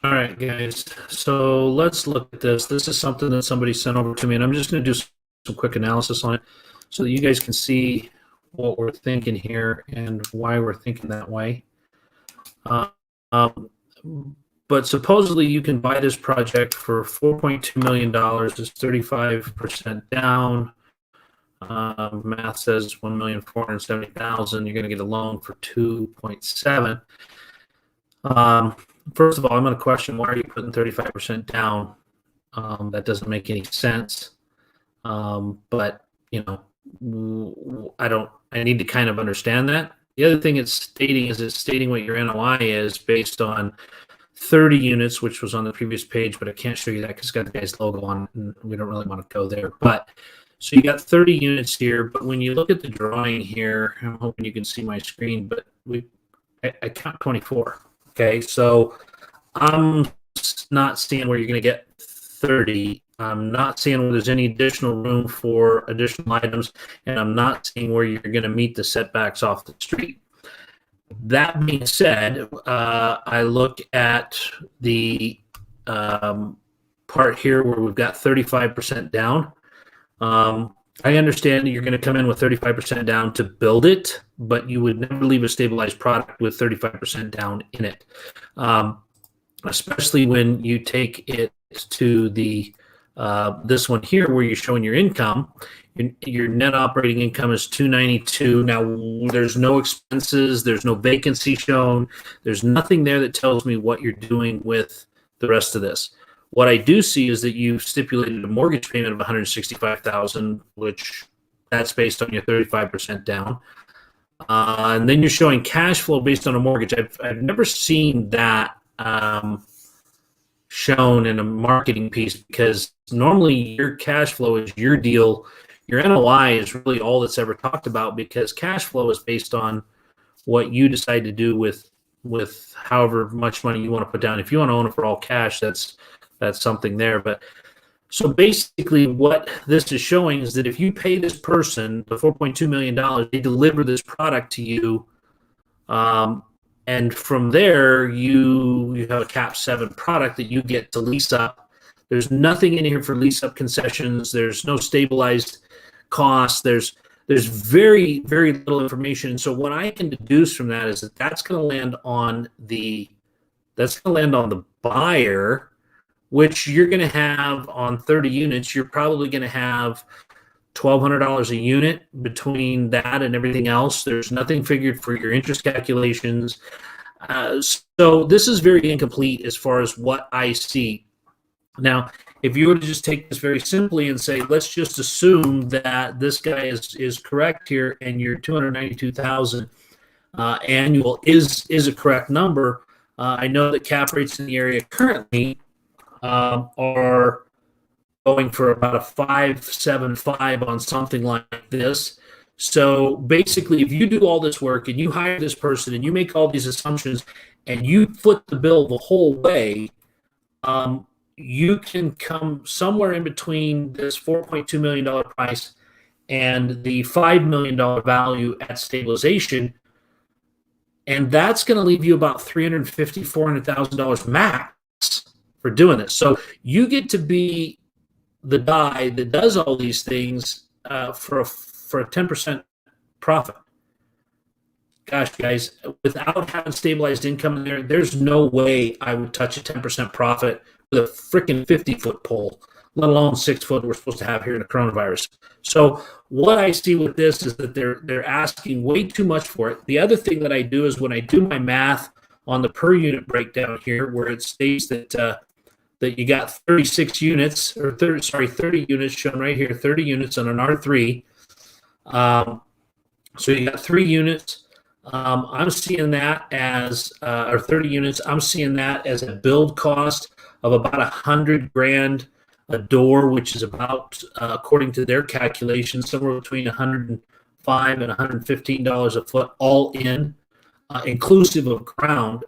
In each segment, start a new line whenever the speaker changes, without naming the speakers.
All right, guys. So let's look at this. This is something that somebody sent over to me, and I'm just going to do some quick analysis on it so that you guys can see what we're thinking here and why we're thinking that way. Uh, um, but supposedly you can buy this project for $4.2 million. It's 35% down. Math says 1,470,000. You're going to get a loan for 2.7. First of all, I'm going to question, why are you putting 35% down? That doesn't make any sense. But I need to kind of understand that. The other thing it's stating what your NOI is based on 30 units, which was on the previous page, but I can't show you that because it's got the guy's logo on it, and we don't really want to go there. But so you got 30 units here, but when you look at the drawing here, I'm hoping you can see my screen, but I count 24. Okay, so I'm not seeing where you're going to get 30. I'm not seeing where there's any additional room for additional items, and I'm not seeing where you're going to meet the setbacks off the street. That being said, I look at the part here where we've got 35% down. I understand that you're going to come in with 35% down to build it, but you would never leave a stabilized product with 35% down in it, especially when you take it to the this one here where you're showing your income. Your net operating income is 292. Now, there's no expenses, there's no vacancy shown, there's nothing there that tells me what you're doing with the rest of this. What I do see is that you've stipulated a mortgage payment of $165,000, which that's based on your 35% down. And then you're showing cash flow based on a mortgage. I've never seen that shown in a marketing piece, because normally your cash flow is your deal. Your NOI is really all that's ever talked about, because cash flow is based on what you decide to do with however much money you want to put down. If you want to own it for all cash, that's something there. But so basically what this is showing is that if you pay this person the $4.2 million, they deliver this product to you, and from there you have a cap 7 product that you get to lease up. There's nothing in here for lease up concessions. There's no stabilized costs. There's very, very little information. So what I can deduce from that is that that's going to land on the buyer, which you're going to have on 30 units. You're probably going to have $1,200 a unit between that and everything else. There's nothing figured for your interest calculations. So this is very incomplete as far as what I see. Now, if you were to just take this very simply and say, let's just assume that this guy is correct here, and your 292,000 annual is a correct number. I know that cap rates in the area currently are going for about a 5.75 on something like this. So basically, if you do all this work and you hire this person and you make all these assumptions and you foot the bill the whole way, you can come somewhere in between this $4.2 million price and the $5 million value at stabilization. And that's going to leave you about $350,000, $400,000 max for doing this. So you get to be the guy that does all these things for a 10% profit. Gosh, guys, without having stabilized income in there, there's no way I would touch a 10% profit with a freaking 50-foot pole, let alone 6 foot we're supposed to have here in the coronavirus. So what I see with this is that they're asking way too much for it. The other thing that I do is when I do my math on the per unit breakdown here, where it states that you got 36 units, or 30 units shown right here, 30 units on an R3. So you got 3 units. I'm seeing that as, or 30 units, I'm seeing that as a build cost of about $100,000 a door, which is about, according to their calculations, somewhere between $105 and $115 a foot, all in, inclusive of ground.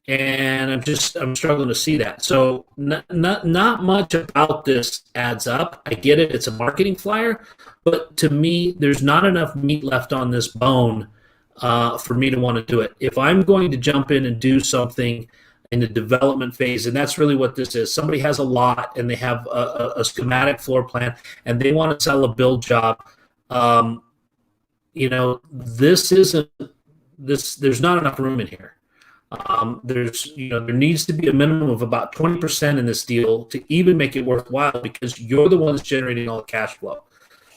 And I'm struggling to see that. So not much about this adds up. I get it; it's a marketing flyer, but to me, there's not enough meat left on this bone for me to want to do it. If I'm going to jump in and do something in the development phase, and that's really what this is. Somebody has a lot and they have a schematic floor plan and they want to sell a build job. This isn't this. There's not enough room in here. There needs to be a minimum of about 20% in this deal to even make it worthwhile, because you're the one that's generating all the cash flow.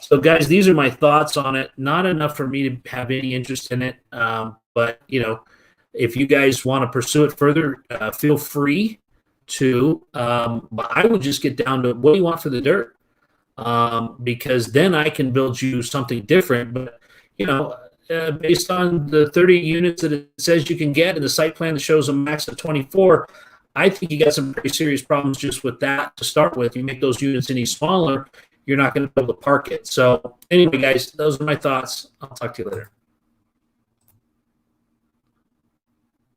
So, guys, these are my thoughts on it. Not enough for me to have any interest in it, but if you guys want to pursue it further, feel free to. But I would just get down to what do you want for the dirt, because then I can build you something different. But based on the 30 units that it says you can get and the site plan that shows a max of 24, I think you got some pretty serious problems just with that to start with. You make those units any smaller, you're not going to be able to park it. So anyway, guys, those are my thoughts. I'll talk to you later.